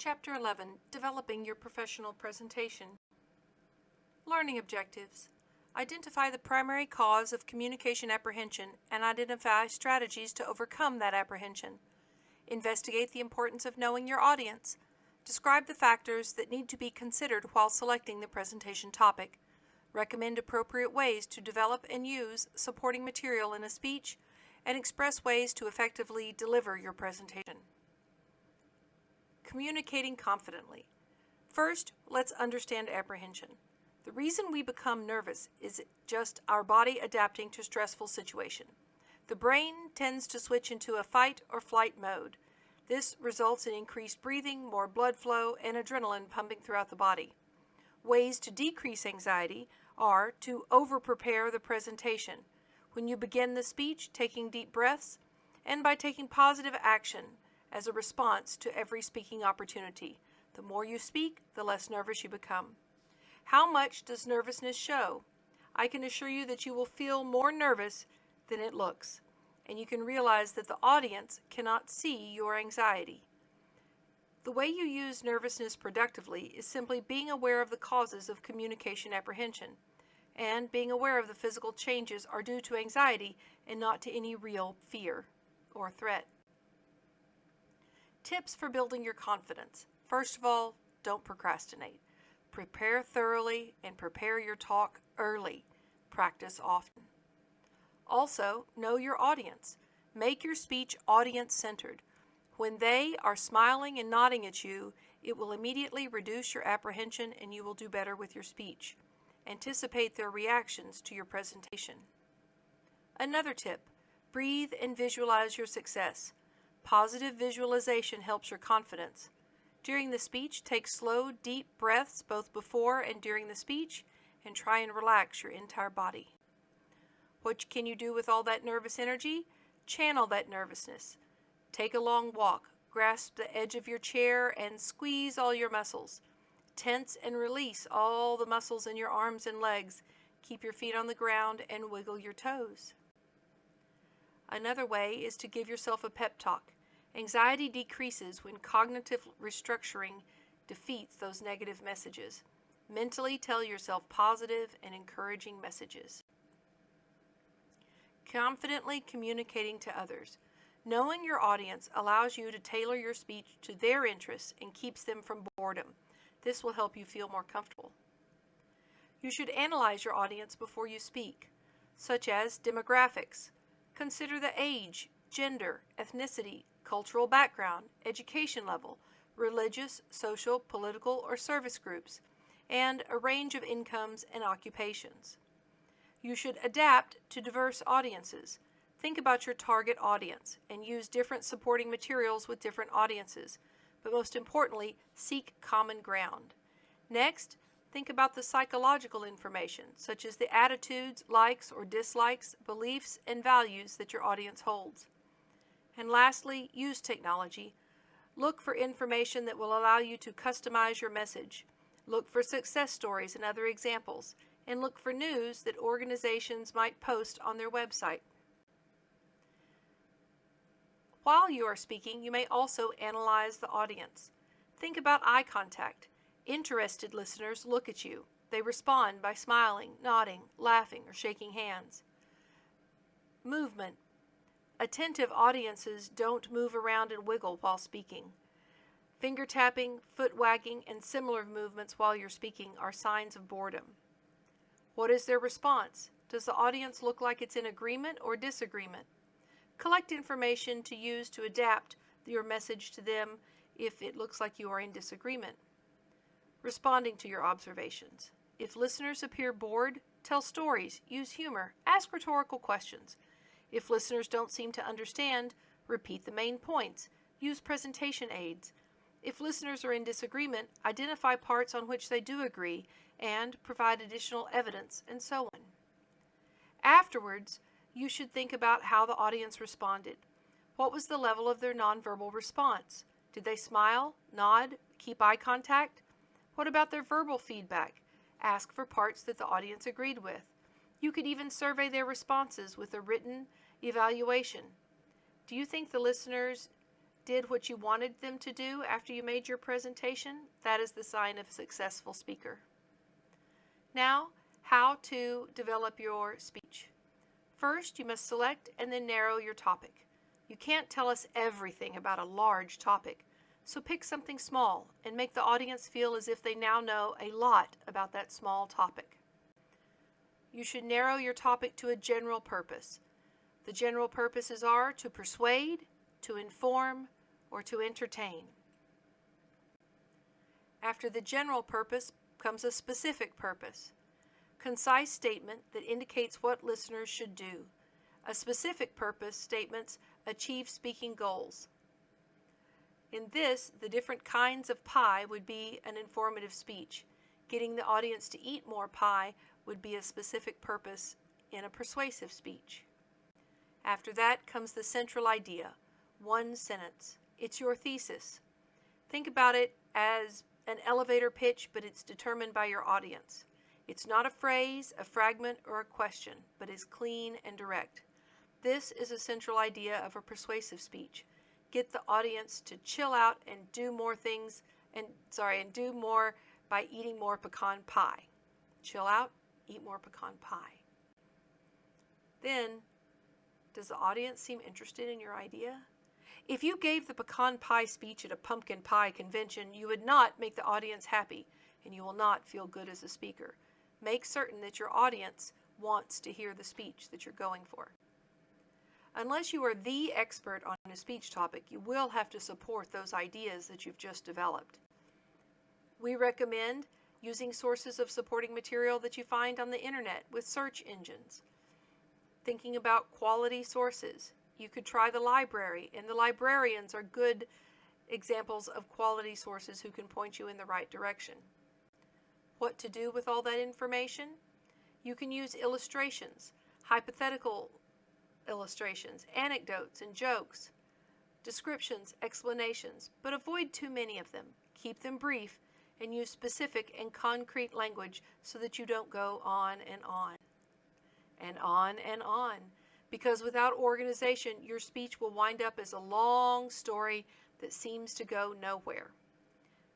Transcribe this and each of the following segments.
Chapter 11, Developing Your Professional Presentation. Learning Objectives. Identify the primary cause of communication apprehension and identify strategies to overcome that apprehension. Investigate the importance of knowing your audience. Describe the factors that need to be considered while selecting the presentation topic. Recommend appropriate ways to develop and use supporting material in a speech, and express ways to effectively deliver your presentation. Communicating confidently. First, let's understand apprehension. The reason we become nervous is just our body adapting to stressful situation. The brain tends to switch into a fight or flight mode. This results in increased breathing, more blood flow, and adrenaline pumping throughout the body. Ways to decrease anxiety are to over-prepare the presentation. When you begin the speech, taking deep breaths, and by taking positive action as a response to every speaking opportunity. The more you speak, the less nervous you become. How much does nervousness show? I can assure you that you will feel more nervous than it looks, and you can realize that the audience cannot see your anxiety. The way you use nervousness productively is simply being aware of the causes of communication apprehension, and being aware of the physical changes are due to anxiety and not to any real fear or threat. Tips for building your confidence. First of all, don't procrastinate. Prepare thoroughly and prepare your talk early. Practice often. Also, know your audience. Make your speech audience-centered. When they are smiling and nodding at you, it will immediately reduce your apprehension and you will do better with your speech. Anticipate their reactions to your presentation. Another tip, breathe and visualize your success. Positive visualization helps your confidence. During the speech, take slow, deep breaths both before and during the speech, and try and relax your entire body. What can you do with all that nervous energy? Channel that nervousness. Take a long walk, grasp the edge of your chair, and squeeze all your muscles. Tense and release all the muscles in your arms and legs. Keep your feet on the ground and wiggle your toes. Another way is to give yourself a pep talk. Anxiety decreases when cognitive restructuring defeats those negative messages. Mentally tell yourself positive and encouraging messages. Confidently communicating to others. Knowing your audience allows you to tailor your speech to their interests and keeps them from boredom. This will help you feel more comfortable. You should analyze your audience before you speak, such as demographics. Consider the age, gender, ethnicity, cultural background, education level, religious, social, political, or service groups, and a range of incomes and occupations. You should adapt to diverse audiences. Think about your target audience and use different supporting materials with different audiences, but most importantly, seek common ground. Next, think about the psychological information, such as the attitudes, likes or dislikes, beliefs, and values that your audience holds. And lastly, use technology. Look for information that will allow you to customize your message. Look for success stories and other examples, and look for news that organizations might post on their website. While you are speaking, you may also analyze the audience. Think about eye contact. Interested listeners look at you. They respond by smiling, nodding, laughing, or shaking hands. Movement. Attentive audiences don't move around and wiggle while speaking. Finger tapping, foot wagging, and similar movements while you're speaking are signs of boredom. What is their response? Does the audience look like it's in agreement or disagreement? Collect information to use to adapt your message to them if it looks like you are in disagreement. Responding to your observations. If listeners appear bored, tell stories, use humor, ask rhetorical questions. If listeners don't seem to understand, repeat the main points, use presentation aids. If listeners are in disagreement, identify parts on which they do agree and provide additional evidence, and so on. Afterwards, you should think about how the audience responded. What was the level of their nonverbal response? Did they smile, nod, keep eye contact? What about their verbal feedback? Ask for parts that the audience agreed with. You could even survey their responses with a written evaluation. Do you think the listeners did what you wanted them to do after you made your presentation, that is the sign of a successful speaker. Now, how to develop your speech. First, you must select and then narrow your topic. You can't tell us everything about a large topic, so pick something small and make the audience feel as if they now know a lot about that small topic. You should narrow your topic to a general purpose. The general purposes are to persuade, to inform, or to entertain. After the general purpose comes a specific purpose. Concise statement that indicates what listeners should do. A specific purpose statements achieve speaking goals. In this, the different kinds of pie would be an informative speech. Getting the audience to eat more pie would be a specific purpose in a persuasive speech. After that comes the central idea, one sentence. It's your thesis. Think about it as an elevator pitch, but it's determined by your audience. It's not a phrase, a fragment, or a question, but is clean and direct. This is a central idea of a persuasive speech. Get the audience to chill out and do more by eating more pecan pie. Chill out, eat more pecan pie. Then, does the audience seem interested in your idea? If you gave the pecan pie speech at a pumpkin pie convention, you would not make the audience happy, and you will not feel good as a speaker. Make certain that your audience wants to hear the speech that you're going for. Unless you are the expert on a speech topic, you will have to support those ideas that you've just developed. We recommend using sources of supporting material that you find on the internet with search engines. Thinking about quality sources, you could try the library, and the librarians are good examples of quality sources who can point you in the right direction. What to do with all that information? You can use illustrations, hypothetical illustrations, anecdotes and jokes, descriptions, explanations, but avoid too many of them. Keep them brief and use specific and concrete language so that you don't go on and on and on and on. Because without organization, your speech will wind up as a long story that seems to go nowhere.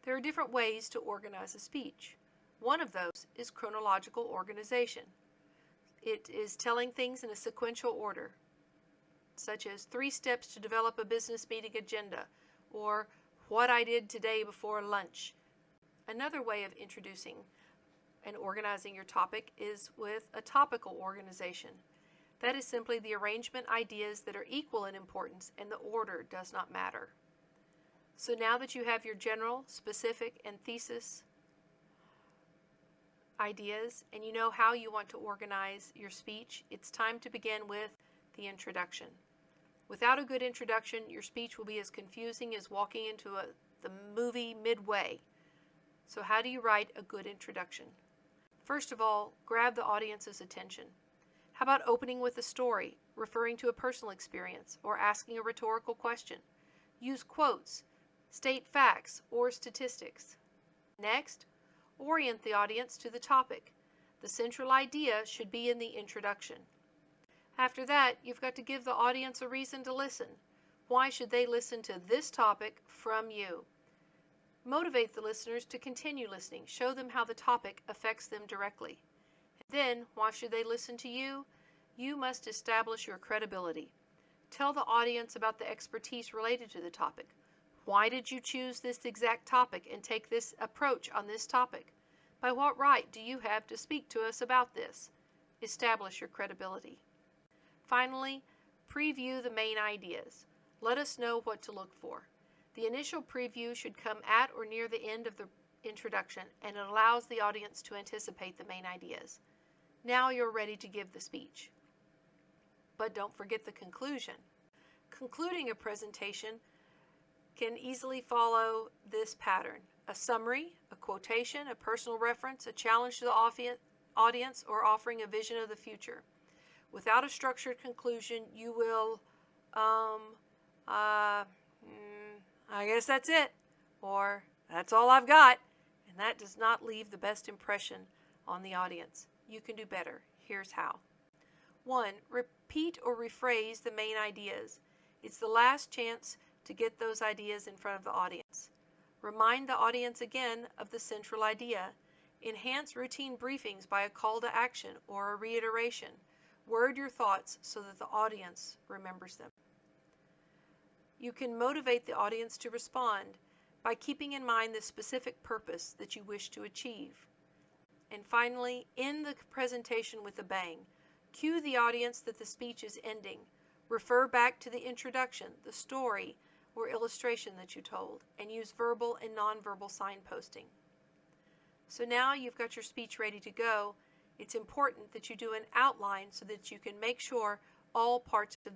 There are different ways to organize a speech. One of those is chronological organization. It is telling things in a sequential order, such as 3 steps to develop a business meeting agenda, or what I did today before lunch. Another way of introducing and organizing your topic is with a topical organization. That is simply the arrangement ideas that are equal in importance, and the order does not matter. So now that you have your general, specific, and thesis ideas, and you know how you want to organize your speech, it's time to begin with the introduction. Without a good introduction, your speech will be as confusing as walking into the movie midway. So how do you write a good introduction? First of all, grab the audience's attention. How about opening with a story, referring to a personal experience, or asking a rhetorical question? Use quotes, state facts or statistics. Next, orient the audience to the topic. The central idea should be in the introduction. After that, you've got to give the audience a reason to listen. Why should they listen to this topic from you? Motivate the listeners to continue listening. Show them how the topic affects them directly. Then, why should they listen to you? You must establish your credibility. Tell the audience about the expertise related to the topic. Why did you choose this exact topic and take this approach on this topic? By what right do you have to speak to us about this? Establish your credibility. Finally, preview the main ideas. Let us know what to look for. The initial preview should come at or near the end of the introduction, and it allows the audience to anticipate the main ideas. Now you're ready to give the speech. But don't forget the conclusion. Concluding a presentation can easily follow this pattern: a summary, a quotation, a personal reference, a challenge to the audience, or offering a vision of the future. Without a structured conclusion, you will, I guess that's it, or that's all I've got, and that does not leave the best impression on the audience. You can do better. Here's how. 1. Repeat or rephrase the main ideas. It's the last chance to get those ideas in front of the audience. Remind the audience again of the central idea. Enhance routine briefings by a call to action or a reiteration. Word your thoughts so that the audience remembers them. You can motivate the audience to respond by keeping in mind the specific purpose that you wish to achieve. And finally, end the presentation with a bang. Cue the audience that the speech is ending. Refer back to the introduction, the story, or illustration that you told, and use verbal and nonverbal signposting. So now you've got your speech ready to go. It's important that you do an outline so that you can make sure all parts of